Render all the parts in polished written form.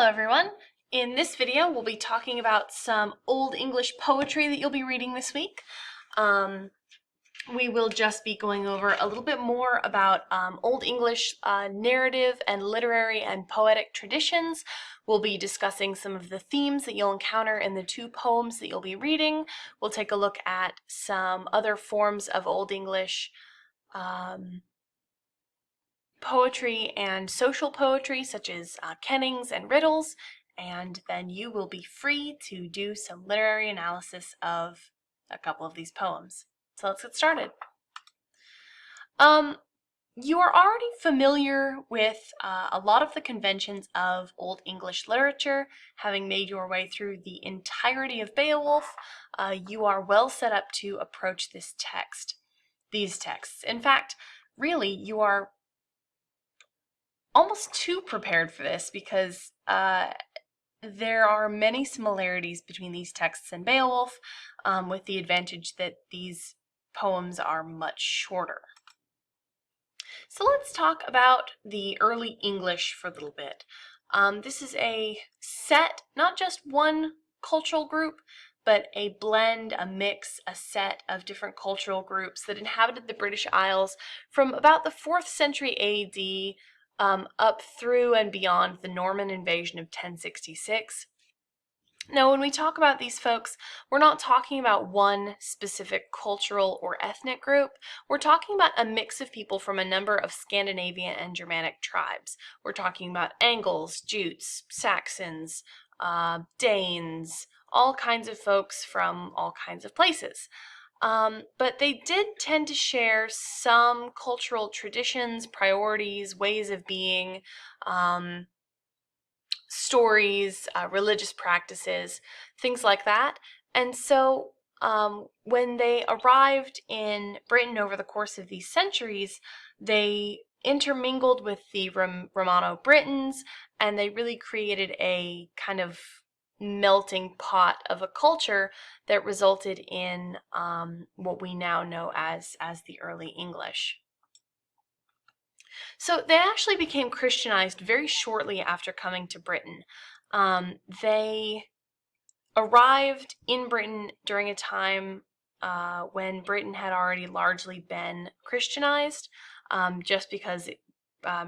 Hello everyone! In this video we'll be talking about some Old English poetry that you'll be reading this week. We will just be going over a little bit more about Old English narrative and literary and poetic traditions. We'll be discussing some of the themes that you'll encounter in the two poems that you'll be reading. We'll take a look at some other forms of Old English poetry and social poetry, such as kennings and riddles, and then you will be free to do some literary analysis of a couple of these poems. So let's get started. You are already familiar with a lot of the conventions of Old English literature, having made your way through the entirety of Beowulf. You are well set up to approach these texts. In fact, really, you are almost too prepared for this because there are many similarities between these texts and Beowulf, with the advantage that these poems are much shorter. So let's talk about the early English for a little bit. This is a set, not just one cultural group, but a blend, a mix, a set of different cultural groups that inhabited the British Isles from about the 4th century AD up through and beyond the Norman invasion of 1066. Now, when we talk about these folks, we're not talking about one specific cultural or ethnic group. We're talking about a mix of people from a number of Scandinavian and Germanic tribes. We're talking about Angles, Jutes, Saxons, Danes, all kinds of folks from all kinds of places. But they did tend to share some cultural traditions, priorities, ways of being, stories, religious practices, things like that. And so when they arrived in Britain over the course of these centuries, they intermingled with the Romano-Britons, and they really created a kind of melting pot of a culture that resulted in what we now know as the early English. So they actually became Christianized very shortly after coming to Britain. They arrived in Britain during a time when Britain had already largely been Christianized, just because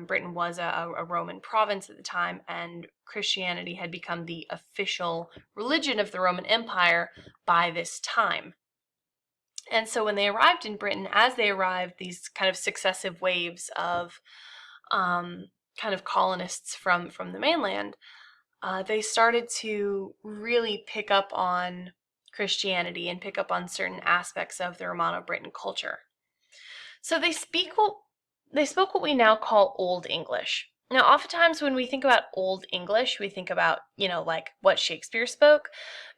Britain was a Roman province at the time, and Christianity had become the official religion of the Roman Empire by this time. And so when they arrived in Britain, as they arrived, these kind of successive waves of kind of colonists from the mainland, they started to really pick up on Christianity and pick up on certain aspects of the Romano-Briton culture. So they spoke what we now call Old English. Now, oftentimes when we think about Old English, we think about, like what Shakespeare spoke.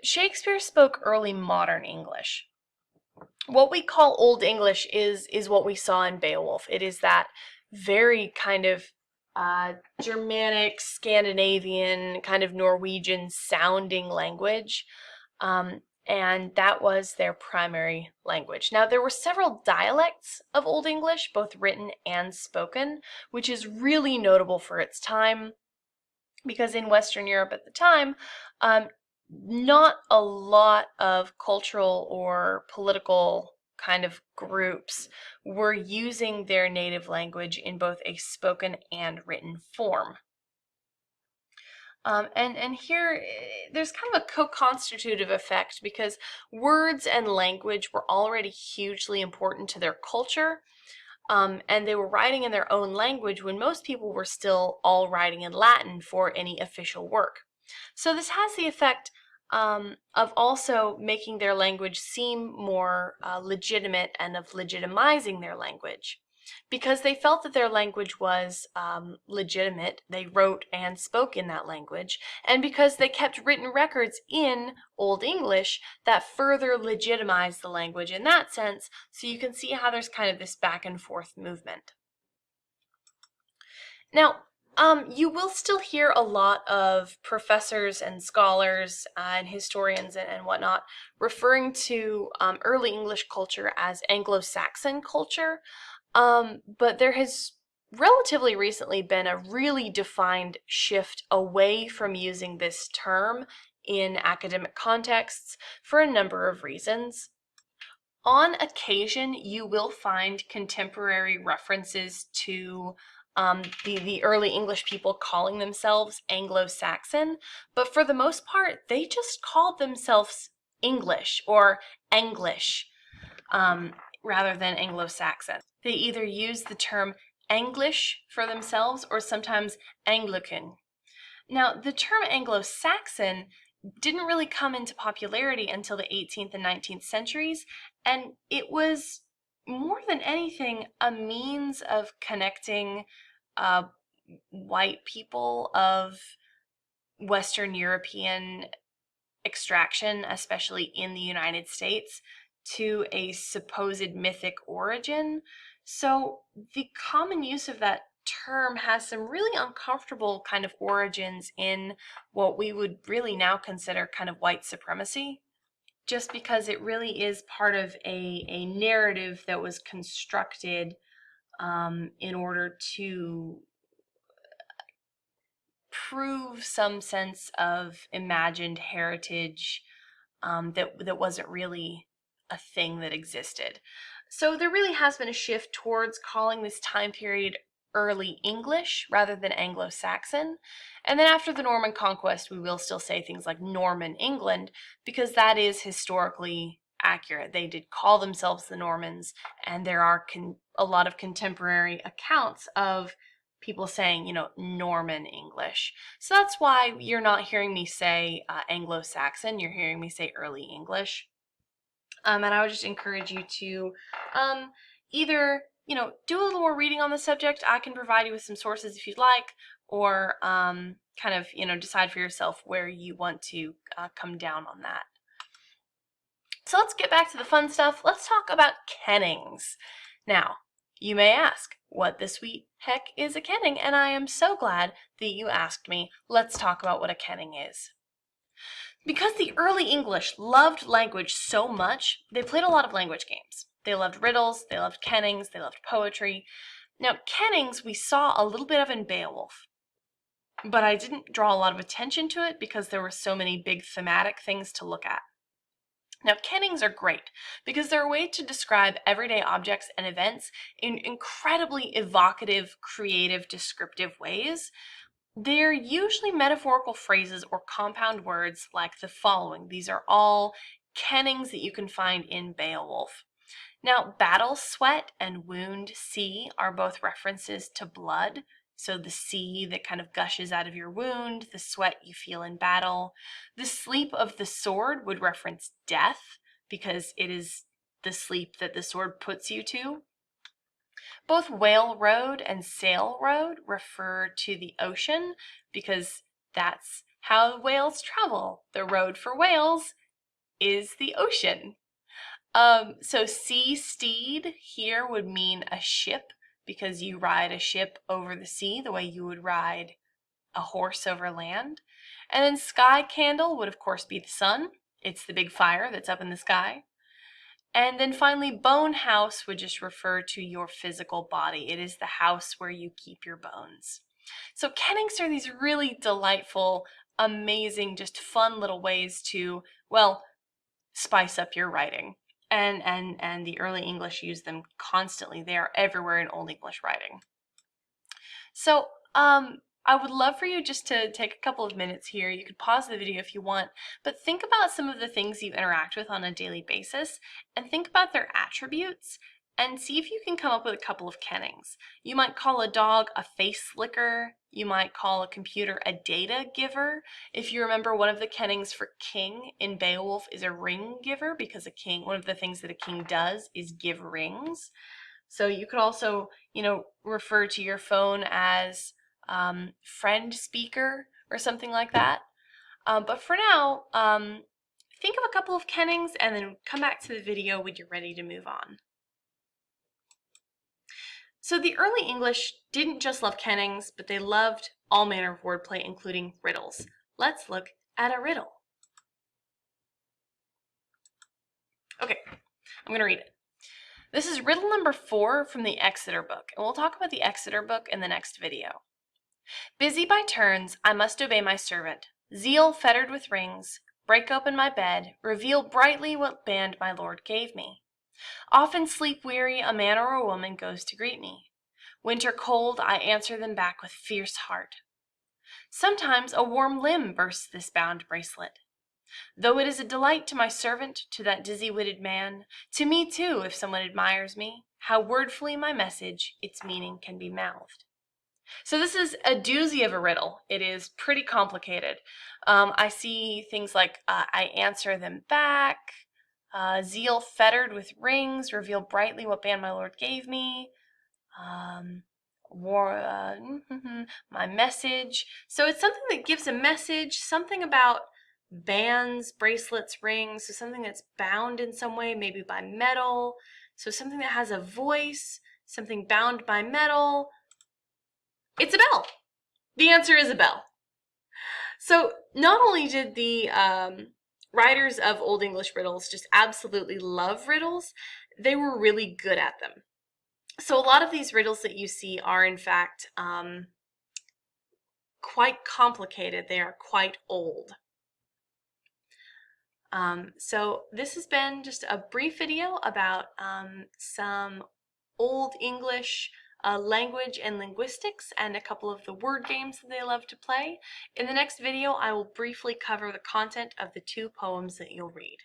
Shakespeare spoke early modern English. What we call Old English is what we saw in Beowulf. It is that very kind of Germanic, Scandinavian, kind of Norwegian sounding language, and that was their primary language. Now, there were several dialects of Old English, both written and spoken, which is really notable for its time, because in Western Europe at the time, not a lot of cultural or political kind of groups were using their native language in both a spoken and written form. And here, there's kind of a co-constitutive effect, because words and language were already hugely important to their culture, and they were writing in their own language when most people were still all writing in Latin for any official work. So this has the effect of also making their language seem more legitimate, and of legitimizing their language. Because they felt that their language was legitimate, they wrote and spoke in that language, and because they kept written records in Old English, that further legitimized the language in that sense. So you can see how there's kind of this back and forth movement. Now, you will still hear a lot of professors and scholars and historians and whatnot referring to early English culture as Anglo-Saxon culture, but there has relatively recently been a really defined shift away from using this term in academic contexts for a number of reasons. On occasion, you will find contemporary references to the early English people calling themselves Anglo-Saxon, but for the most part, they just called themselves English or English rather than Anglo-Saxon. They either use the term English for themselves or sometimes Anglican. Now, the term Anglo-Saxon didn't really come into popularity until the 18th and 19th centuries, and it was more than anything a means of connecting white people of Western European extraction, especially in the United States, to a supposed mythic origin. So the common use of that term has some really uncomfortable kind of origins in what we would really now consider kind of white supremacy, just because it really is part of a narrative that was constructed in order to prove some sense of imagined heritage that wasn't really a thing that existed. So there really has been a shift towards calling this time period early English rather than Anglo-Saxon. And then after the Norman conquest, we will still say things like Norman England, because that is historically accurate. They did call themselves the Normans, and there are a lot of contemporary accounts of people saying, Norman English. So that's why you're not hearing me say Anglo-Saxon, you're hearing me say early English. And I would just encourage you to either, do a little more reading on the subject. I can provide you with some sources if you'd like, or kind of, decide for yourself where you want to come down on that. So let's get back to the fun stuff. Let's talk about kennings. Now, you may ask, what the sweet heck is a kenning? And I am so glad that you asked me. Let's talk about what a kenning is. Because the early English loved language so much, they played a lot of language games. They loved riddles, they loved kennings, they loved poetry. Now, kennings we saw a little bit of in Beowulf, but I didn't draw a lot of attention to it because there were so many big thematic things to look at. Now, kennings are great because they're a way to describe everyday objects and events in incredibly evocative, creative, descriptive ways. They're usually metaphorical phrases or compound words like the following. These are all kennings that you can find in Beowulf. Now, battle sweat and wound sea are both references to blood. So the sea that kind of gushes out of your wound, the sweat you feel in battle. The sleep of the sword would reference death because it is the sleep that the sword puts you to. Both whale road and sail road refer to the ocean because that's how whales travel. The road for whales is the ocean. So sea steed here would mean a ship because you ride a ship over the sea the way you would ride a horse over land. And then sky candle would of course be the sun. It's the big fire that's up in the sky. And then finally, bone house would just refer to your physical body. It is the house where you keep your bones. So kennings are these really delightful, amazing, just fun little ways to, well, spice up your writing. And the early English used them constantly. They are everywhere in Old English writing. So I would love for you just to take a couple of minutes here. You could pause the video if you want, but think about some of the things you interact with on a daily basis and think about their attributes and see if you can come up with a couple of kennings. You might call a dog a face licker. You might call a computer a data giver. If you remember, one of the kennings for king in Beowulf is a ring giver because one of the things that a king does is give rings. So you could also, refer to your phone as friend speaker or something like that. But for now, think of a couple of kennings and then come back to the video when you're ready to move on. So the early English didn't just love kennings, but they loved all manner of wordplay, including riddles. Let's look at a riddle. Okay, I'm going to read it. This is riddle number 4 from the Exeter book, and we'll talk about the Exeter book in the next video. Busy by turns, I must obey my servant. Zeal fettered with rings, break open my bed, reveal brightly what band my Lord gave me. Often sleep weary, a man or a woman goes to greet me. Winter cold, I answer them back with fierce heart. Sometimes a warm limb bursts this bound bracelet. Though it is a delight to my servant, to that dizzy-witted man, to me too, if someone admires me, how wordfully my message, its meaning can be mouthed. So this is a doozy of a riddle. It is pretty complicated. I see things like I answer them back, zeal fettered with rings, reveal brightly what band my Lord gave me, my message. So it's something that gives a message, something about bands, bracelets, rings, so something that's bound in some way, maybe by metal. So something that has a voice, something bound by metal. It's a bell. The answer is a bell. So not only did the writers of Old English riddles just absolutely love riddles, they were really good at them. So a lot of these riddles that you see are in fact quite complicated. They are quite old. So this has been just a brief video about some Old English language and linguistics and a couple of the word games that they love to play. In the next video, I will briefly cover the content of the 2 poems that you'll read.